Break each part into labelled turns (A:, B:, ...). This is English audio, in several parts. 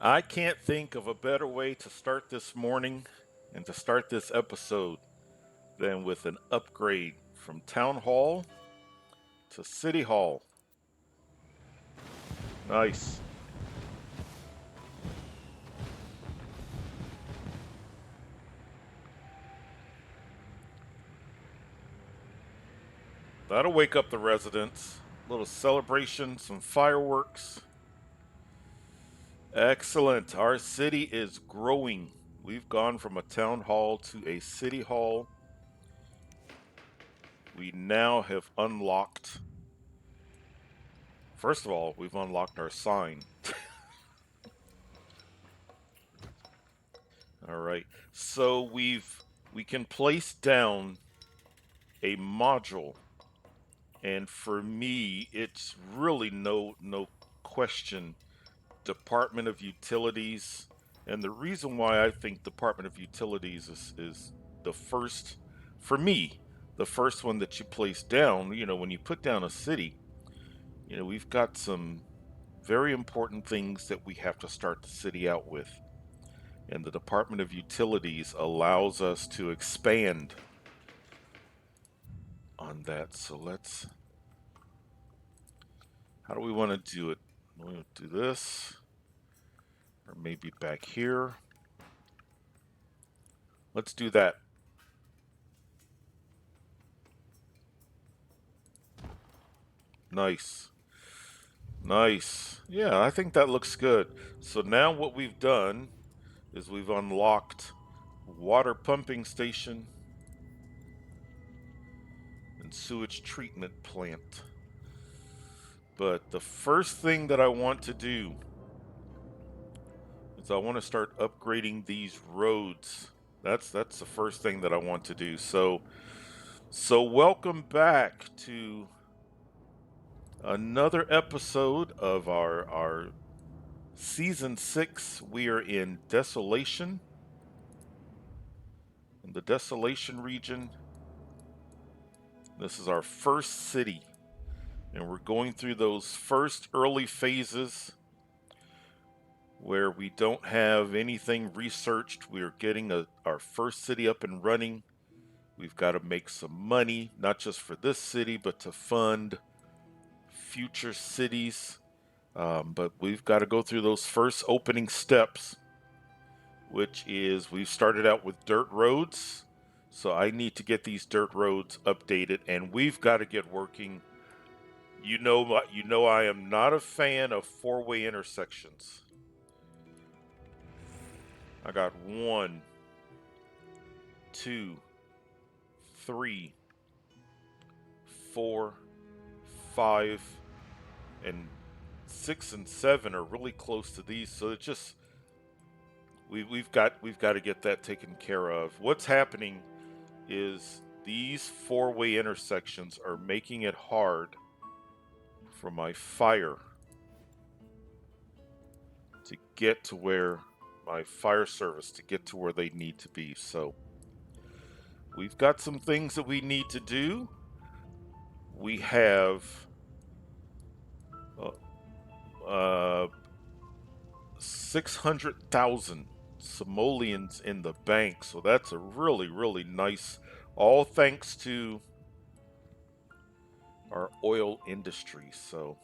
A: I can't think of a better way to start this morning and to start this episode than with an upgrade from Town Hall to City Hall. Nice. That'll wake up the residents. A little celebration, some fireworks. Excellent. Our city is growing. We've gone from a town hall to a city hall. We now have unlocked, first of all, we've unlocked our sign. All right. So we can place down a module, and for me it's really no question Department of Utilities. And the reason why I think Department of Utilities is the first, for me, the first one that you place down. When you put down a city, we've got some very important things that we have to start the city out with, and the Department of Utilities allows us to expand on that. So how do we want to do it? We want to do this, or maybe back here. Let's do that. Nice. Nice. Yeah, I think that looks good. So now what we've done is we've unlocked water pumping station and sewage treatment plant. But the first thing that I want to do is I want to start upgrading these roads. That's the first thing that I want to do. So welcome back to another episode of our season 6. We are in Desolation, in the Desolation region. This is our first city, and we're going through those first early phases where we don't have anything researched. We're getting our first city up and running. We've got to make some money, not just for this city, but to fund future cities. But we've got to go through those first opening steps, which is we've started out with dirt roads. So I need to get these dirt roads updated, and we've got to get working. You know, I am not a fan of four-way intersections. I got one, two, three, four, five, and six and seven are really close to these. So it's just we've got to get that taken care of. What's happening is these four-way intersections are making it hard for my fire to get to where my fire service to get to where they need to be. So we've got some things that we need to do. We have uh, 600,000 simoleons in the bank. So that's a really nice, all thanks to our oil industry. So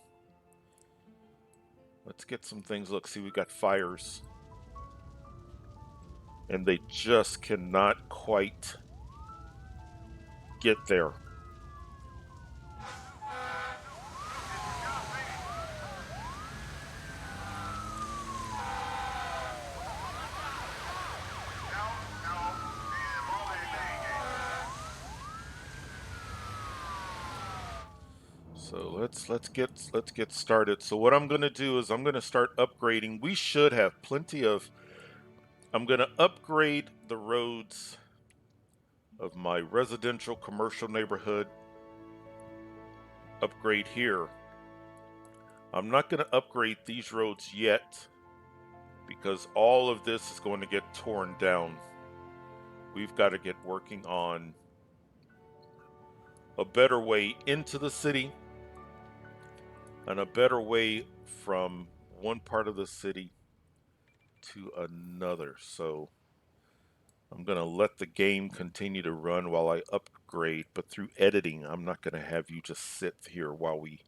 A: let's get some things. Look, see, we've got fires, and they just cannot quite get there. So let's get started. So what I'm going to do is I'm going to start upgrading. We should have plenty of. I'm going to upgrade the roads of my residential commercial neighborhood. Upgrade here. I'm not going to upgrade these roads yet because all of this is going to get torn down. We've got to get working on a better way into the city and a better way from one part of the city to another. So I'm going to let the game continue to run while I upgrade, but through editing, I'm not going to have you just sit here while we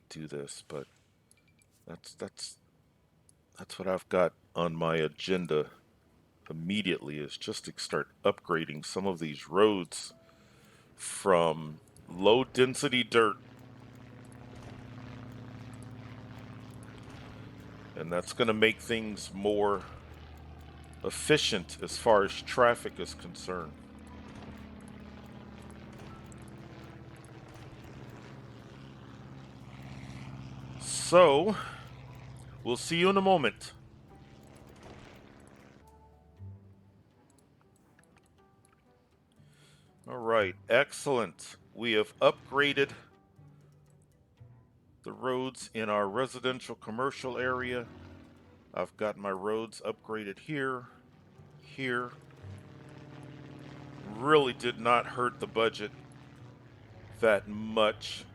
A: do this. But that's what I've got on my agenda immediately, is just to start upgrading some of these roads from low density dirt, and that's going to make things more efficient as far as traffic is concerned. So we'll see you in a moment. All right, excellent. We have upgraded the roads in our residential commercial area. I've got my roads upgraded here, here. Really did not hurt the budget that much.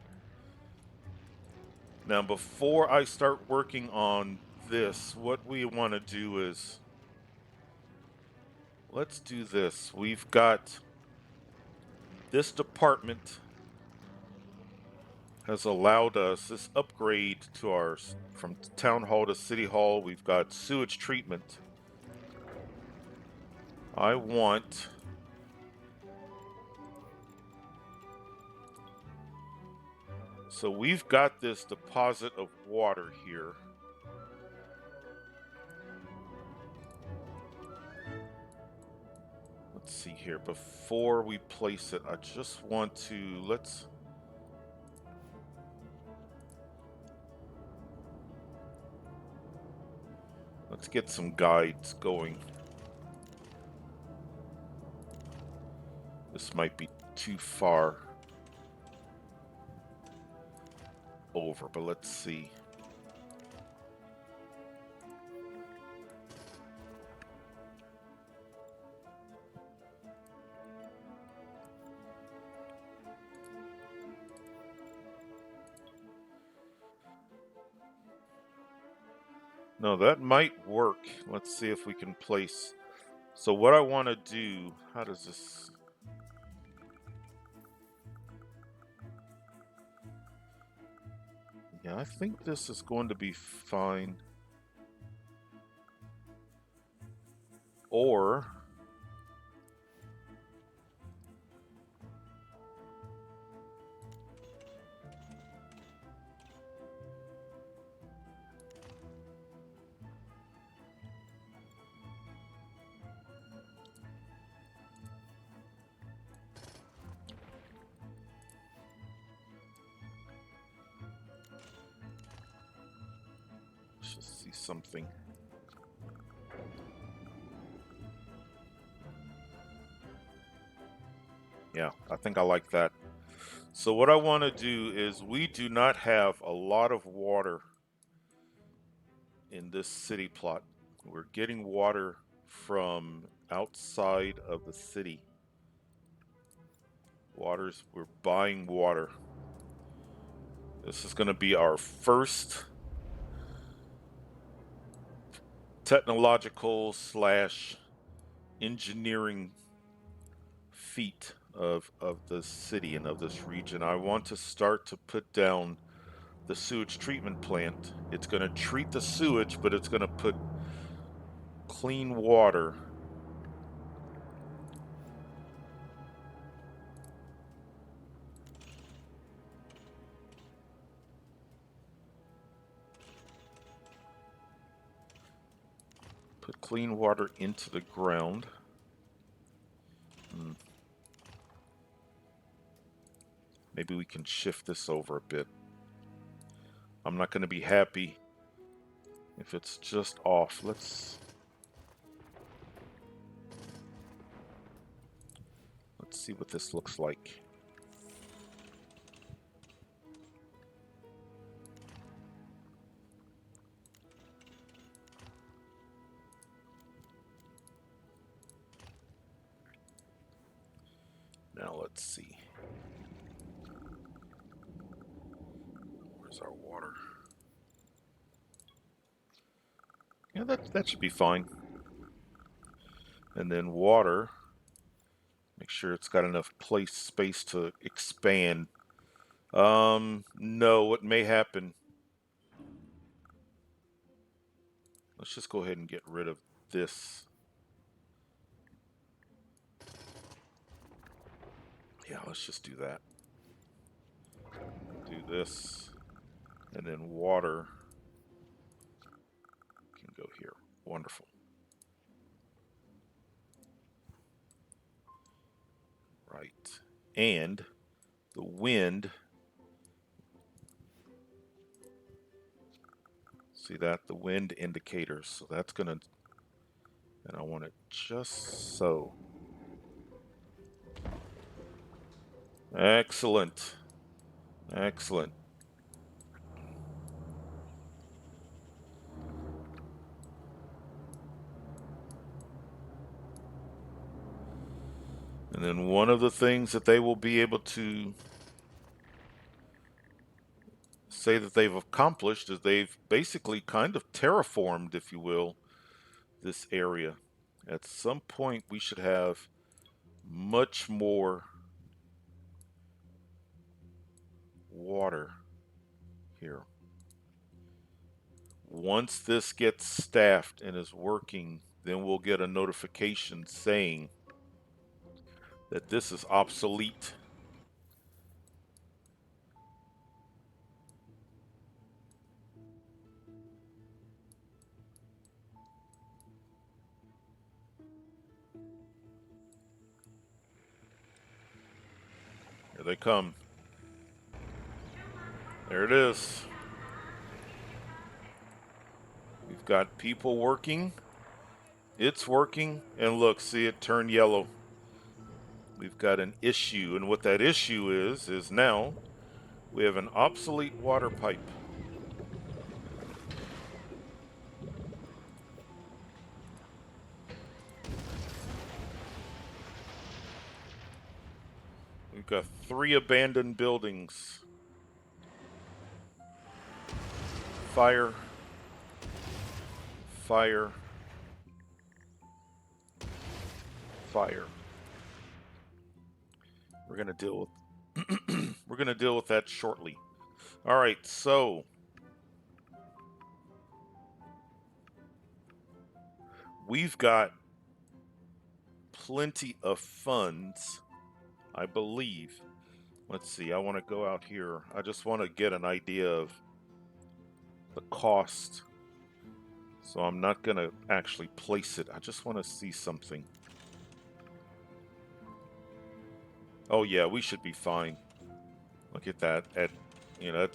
A: Now, before I start working on this, what we want to do is, let's do this. We've got this department has allowed us this upgrade to our, from town hall to city hall. We've got sewage treatment. I want so we've got this deposit of water here. Let's see here. Before we place it, I just want to let's get some guides going. This might be too far over, but let's see. No, that might work. Let's see if we can place. So what I want to do, how does this? Yeah, I think this is going to be fine. Or let's just see something. Yeah, I think I like that. So what I want to do is, we do not have a lot of water in this city plot. We're getting water from outside of the city. We're buying water. This is going to be our first technological slash engineering feat of the city and of this region. I want to start to put down the sewage treatment plant. It's going to treat the sewage, but it's going to put clean water into the ground. Maybe we can shift this over a bit. I'm not going to be happy if it's just off. Let's see what this looks like. Now let's see. Where's our water? Yeah, that should be fine. And then water. Make sure it's got enough space to expand. No, what may happen, let's just go ahead and get rid of this. Yeah, let's just do that. Do this. And then water can go here. Wonderful. Right. And the wind, see that? The wind indicators. So that's going to, and I want it just so. Excellent. Excellent. And then one of the things that they will be able to say that they've accomplished is they've basically kind of terraformed, if you will, this area. At some point, we should have much more water here. Once this gets staffed and is working, then we'll get a notification saying that this is obsolete. Here they come. There it is. We've got people working. It's working. And look, see it turn yellow. We've got an issue. And what that issue is now we have an obsolete water pipe. We've got 3 abandoned buildings. Fire. Fire. Fire. We're going to deal with we're going to deal with that shortly. All right, so we've got plenty of funds, I believe. Let's see. I want to go out here. I just want to get an idea of the cost. So I'm not going to actually place it. I just want to see something. Oh yeah, we should be fine. Look at that. At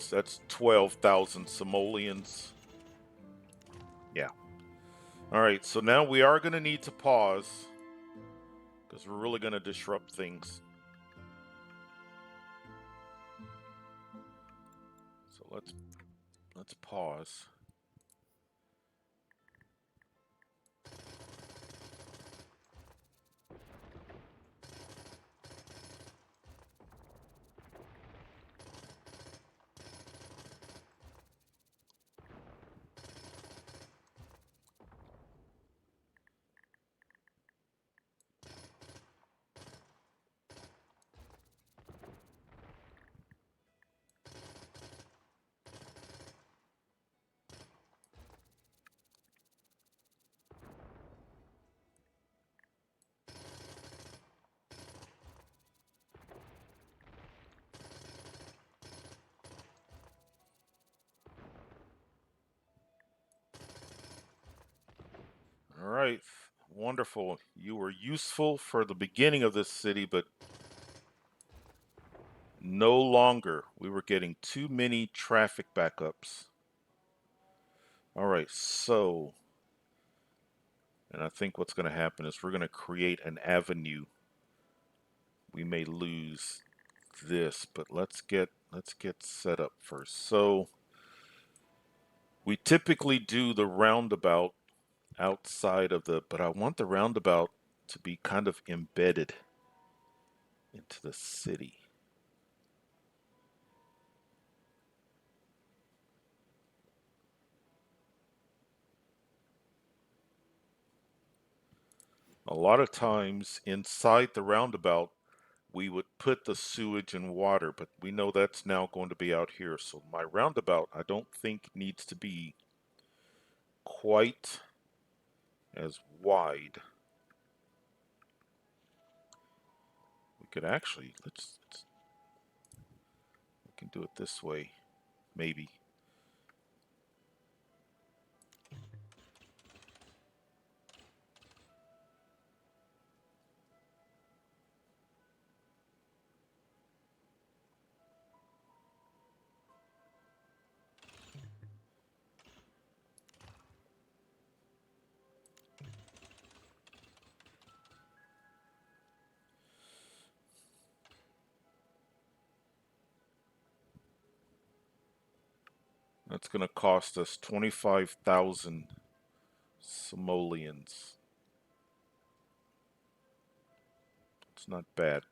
A: that's 12,000 simoleons. Yeah. All right, so now we are going to need to pause because we're really going to disrupt things. So let's pause. All right, wonderful. You were useful for the beginning of this city, but no longer. We were getting too many traffic backups. All right, so, and I think what's going to happen is we're going to create an avenue. We may lose this, but let's get set up first. So we typically do the roundabout outside of but I want the roundabout to be kind of embedded into the city. A lot of times inside the roundabout, we would put the sewage and water, but we know that's now going to be out here. So my roundabout, I don't think needs to be quite as wide. We could actually, we can do it this way, maybe. That's going to cost us 25,000 simoleons. It's not bad.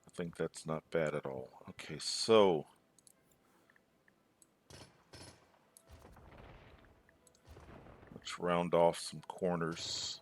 A: I think that's not bad at all. Okay, so let's round off some corners.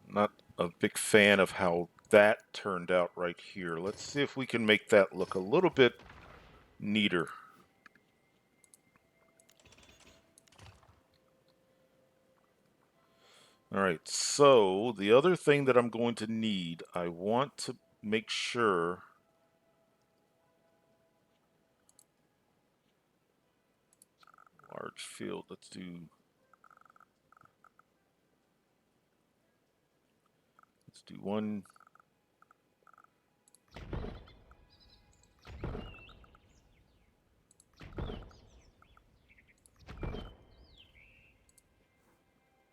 A: Not a big fan of how that turned out right here. Let's see if we can make that look a little bit neater. All right, so the other thing that I'm going to need, I want to make sure large field, let's do one.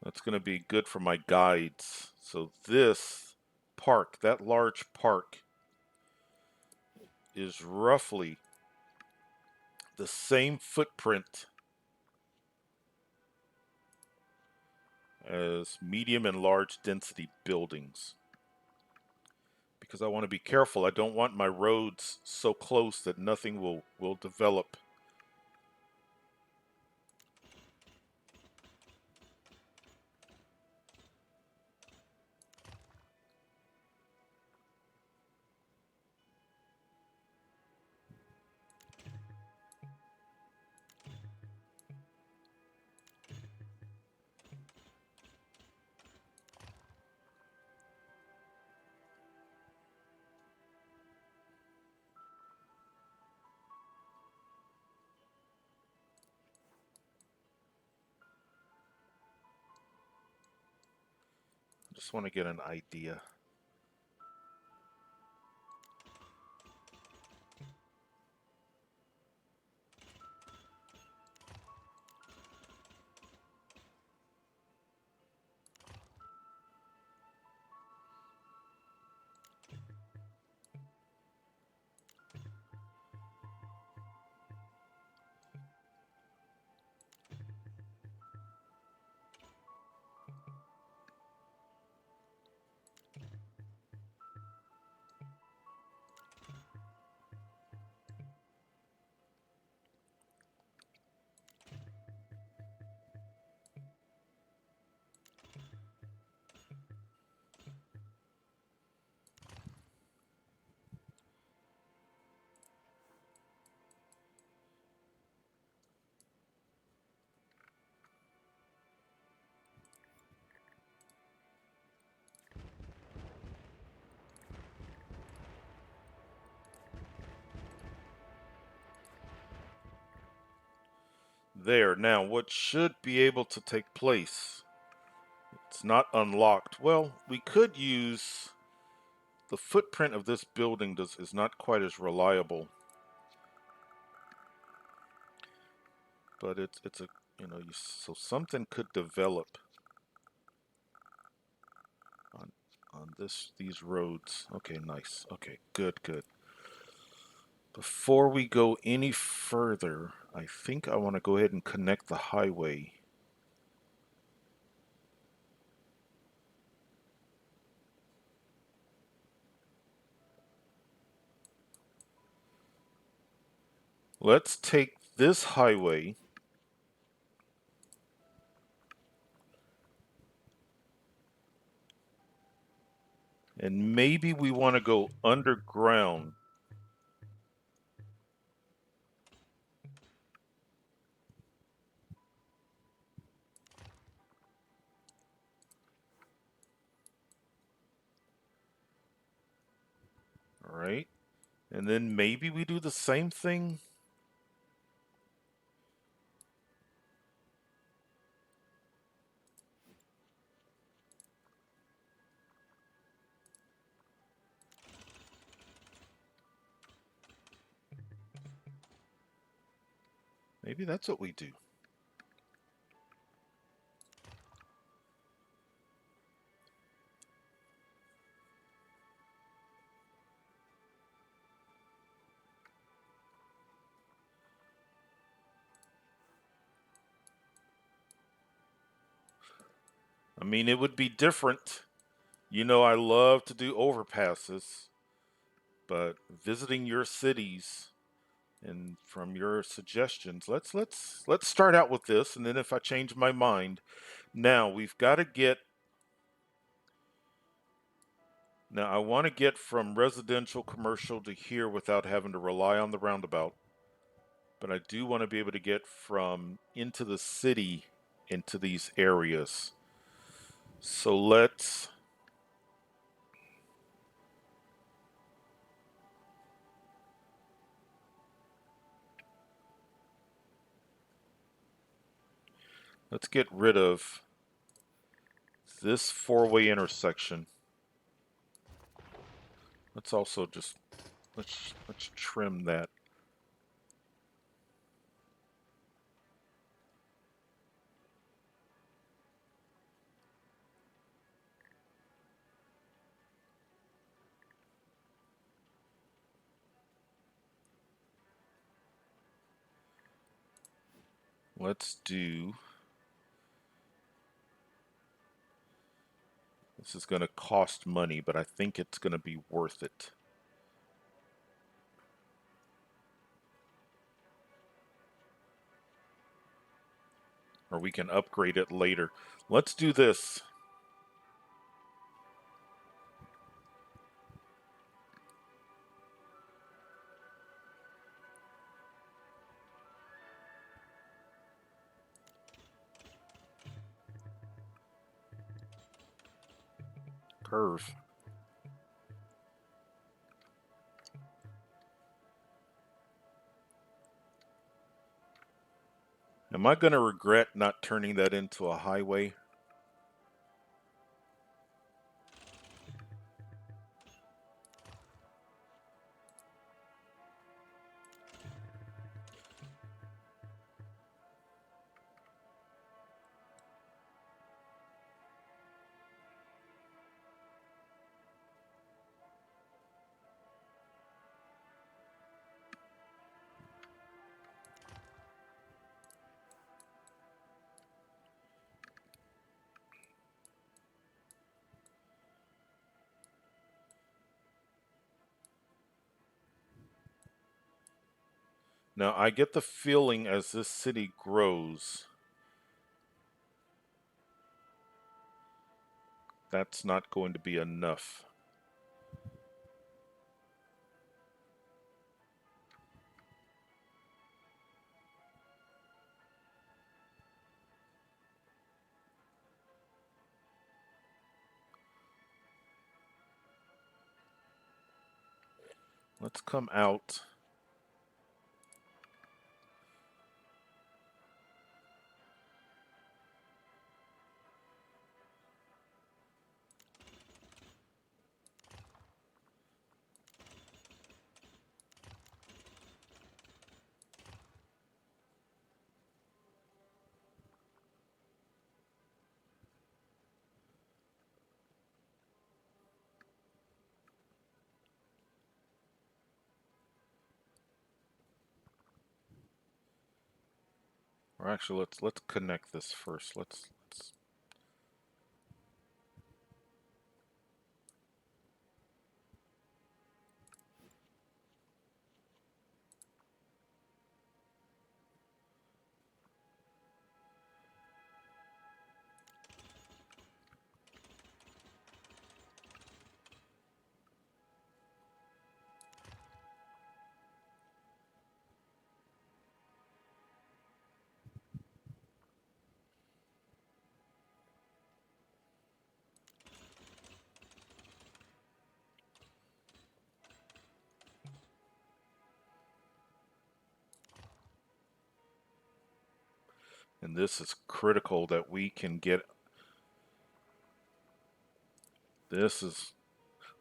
A: That's going to be good for my guides. So this park, that large park, is roughly the same footprint as medium and large density buildings. Because I want to be careful. I don't want my roads so close that nothing will develop. I just want to get an idea. There. Now, what should be able to take place? It's not unlocked. Well, we could use the footprint of this building is not quite as reliable. but it's a, you know, so something could develop on these roads. Okay, nice. Okay, good. Before we go any further, I think I want to go ahead and connect the highway. Let's take this highway and maybe we want to go underground. All right. And then maybe we do the same thing. Maybe that's what we do. I mean, it would be different. You know, I love to do overpasses, but visiting your cities and from your suggestions, let's start out with this, and then if I change my mind, now we've got to get. Now I want to get from residential commercial to here without having to rely on the roundabout, but I do want to be able to get from into the city into these areas. So let's get rid of this four-way intersection. Let's also just let's trim that. Let's do. This is going to cost money, but I think it's going to be worth it. Or we can upgrade it later. Let's do this. Curve. Am I going to regret not turning that into a highway? Now, I get the feeling as this city grows, that's not going to be enough. Let's come out. Or actually, let's connect this first. Let's and this is critical that we can get. This is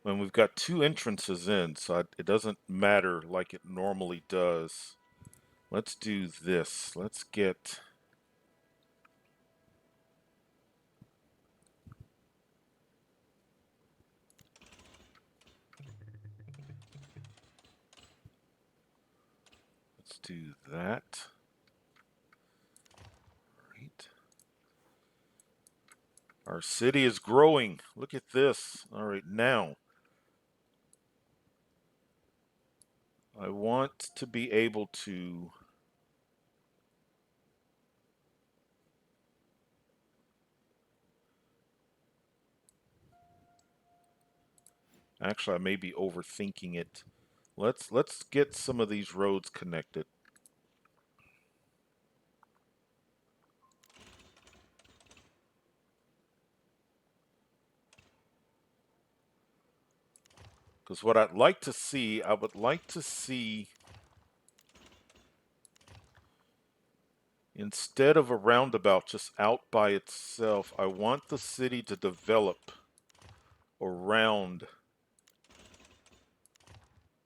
A: when we've got two entrances in, so it doesn't matter like it normally does. Let's do this. Let's do that. Right. Our city is growing. Look at this. All right, now I want to be able to. Actually, I may be overthinking it. Let's get some of these roads connected. Because what I'd like to see, I would like to see, instead of a roundabout just out by itself, I want the city to develop around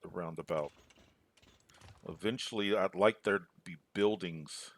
A: the roundabout. Eventually, I'd like there to be buildings.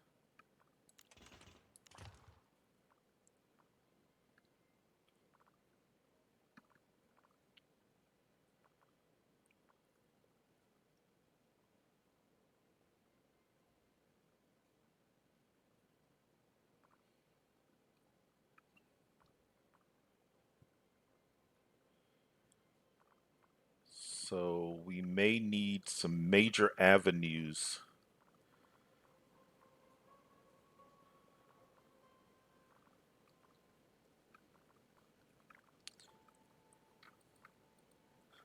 A: So we may need some major avenues.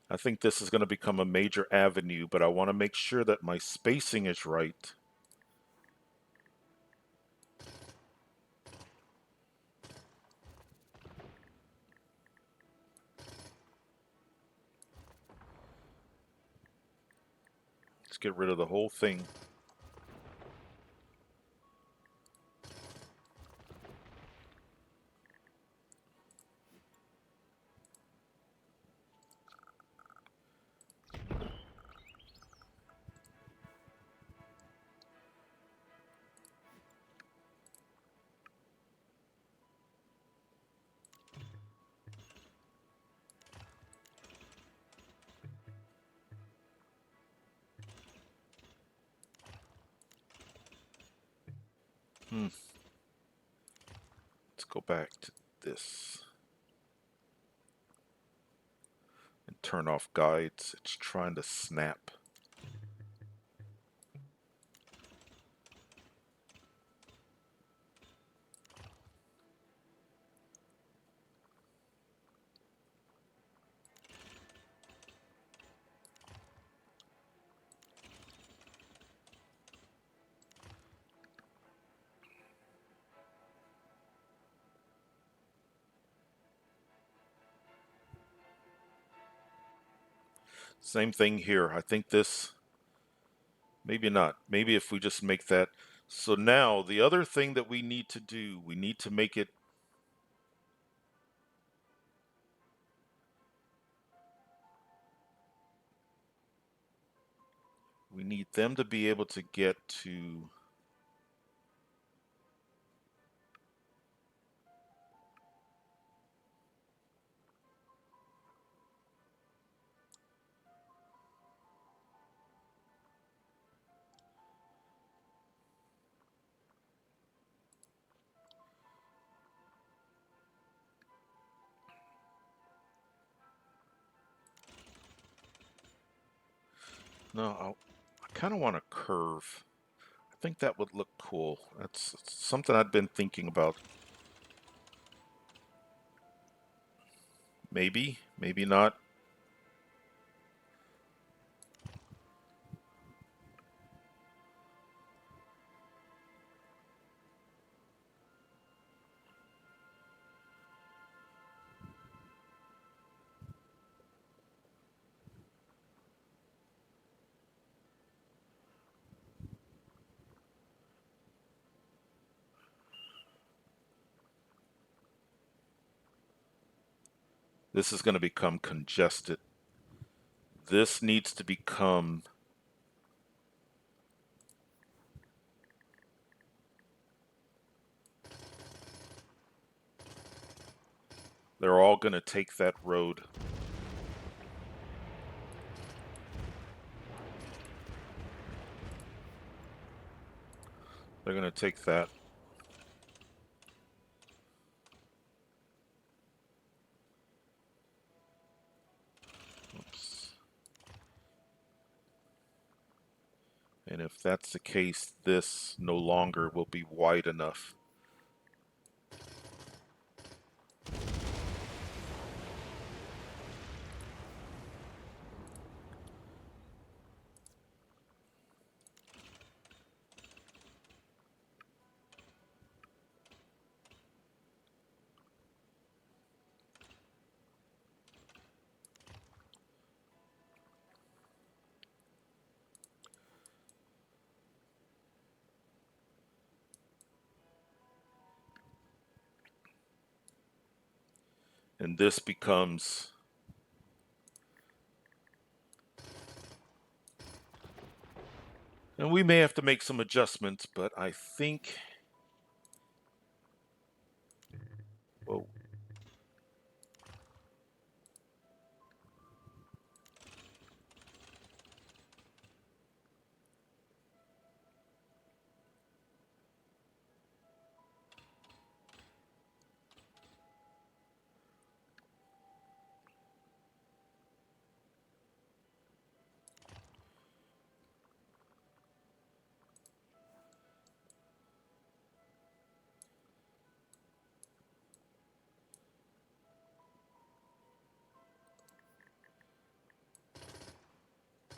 A: I think this is going to become a major avenue, but I want to make sure that my spacing is right. Let's get rid of the whole thing. Let's go back to this and turn off guides. It's trying to snap. Same thing here. I think this, maybe not. Maybe if we just make that. So now the other thing that we need to do, we need to make it. We need them to be able to get to. No, I kind of want a curve. I think that would look cool. That's something I'd been thinking about. Maybe, maybe not. This is going to become congested. This needs to become. They're all going to take that road. They're going to take that. Oops. And if that's the case, this no longer will be wide enough. And this becomes. And we may have to make some adjustments, but I think. Whoa.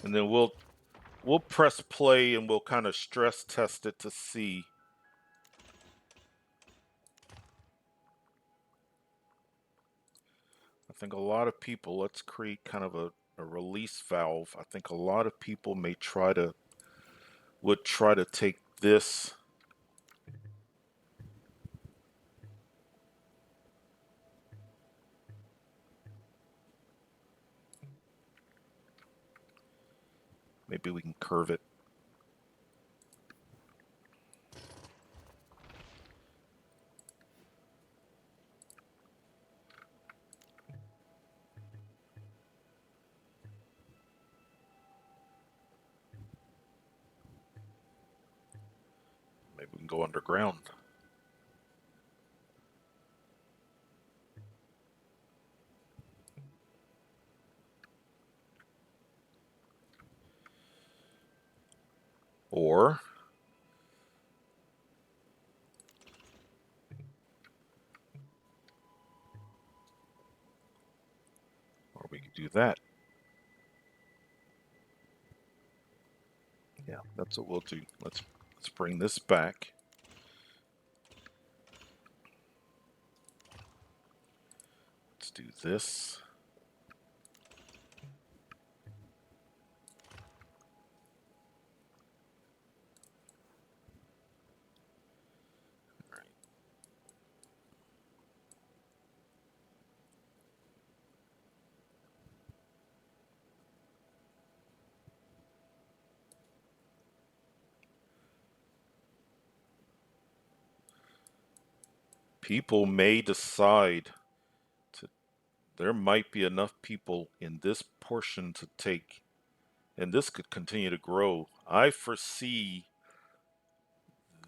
A: And then we'll press play and we'll kind of stress test it to see. I think a lot of people, let's create kind of a release valve. I think a lot of people would try to take this. Maybe we can curve it. Maybe we can go underground. Or we could do that. Yeah, that's what we'll do. Let's bring this back. Let's do this. People may decide to, there might be enough people in this portion to take, and this could continue to grow. I foresee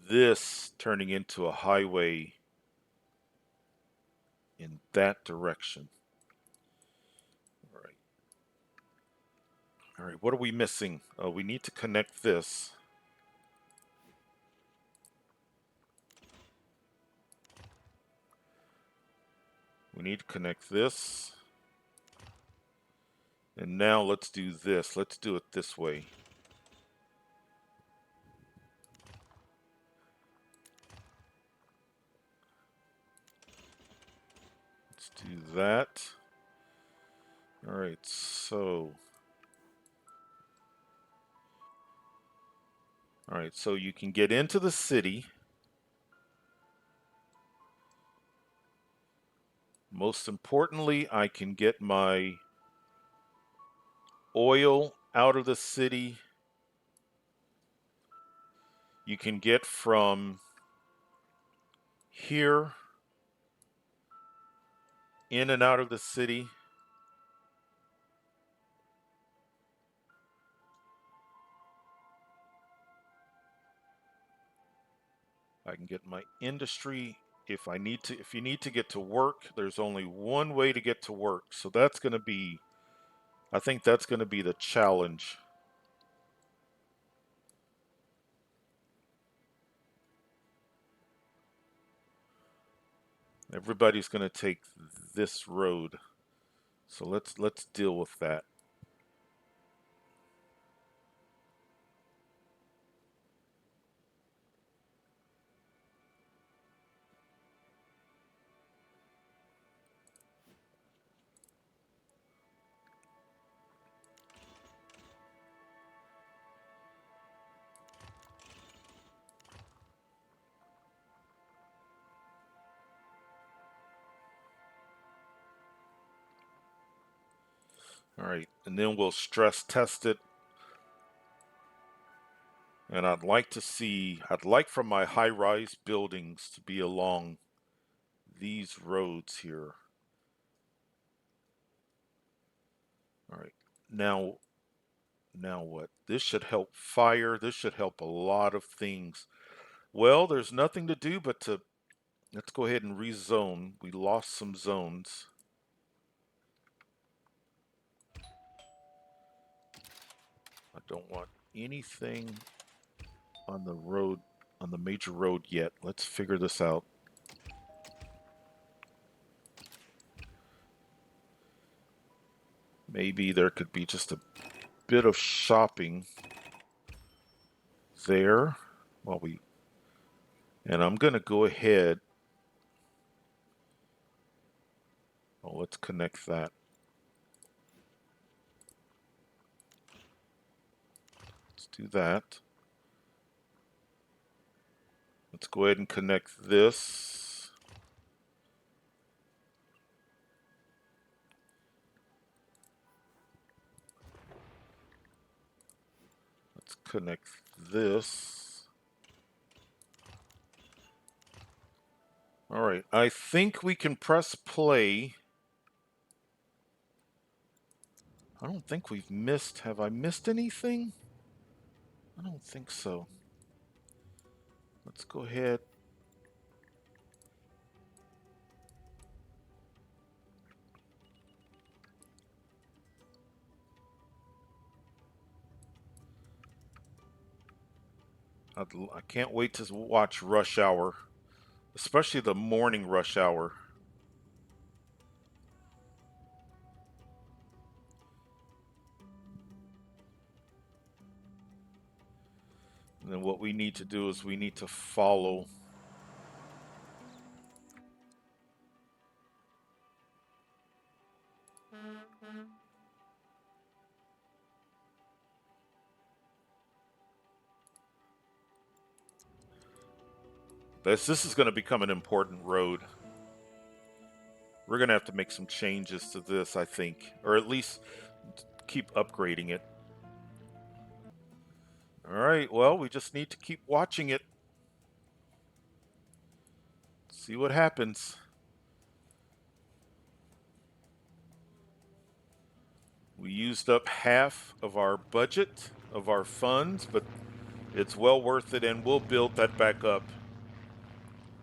A: this turning into a highway in that direction. All right. All right, what are we missing? We need to connect this. We need to connect this. And now let's do this. Let's do it this way. Let's do that. All right, so... All right, so you can get into the city. Most importantly, I can get my oil out of the city. You can get from here in and out of the city. I can get my industry. If you need to get to work, there's only one way to get to work. So that's going to be, I think that's going to be the challenge. Everybody's going to take this road. So let's deal with that. All right, and then we'll stress test it. And I'd like for my high-rise buildings to be along these roads here. All right, now what? This should help fire. This should help a lot of things. Well, there's nothing to do but to, let's go ahead and rezone. We lost some zones. I don't want anything on the road, on the major road yet. Let's figure this out. Maybe there could be just a bit of shopping there while we, and I'm going to go ahead. Oh, let's connect that. Let's do that. Let's go ahead and connect this. Let's connect this. All right, I think we can press play. I don't think we've missed, have I missed anything? I don't think so. Let's go ahead. I can't wait to watch Rush Hour, especially the morning rush hour. And then what we need to do is we need to follow. This is going to become an important road. We're going to have to make some changes to this, I think, or at least keep upgrading it. All right, well, we just need to keep watching it. See what happens. We used up half of our budget, of our funds, but it's well worth it, and we'll build that back up.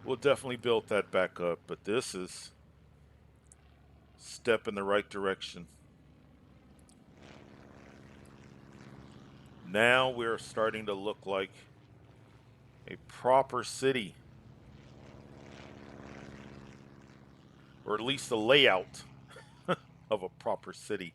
A: We'll definitely build that back up, but this is a step in the right direction. Now we're starting to look like a proper city, or at least the layout of a proper city.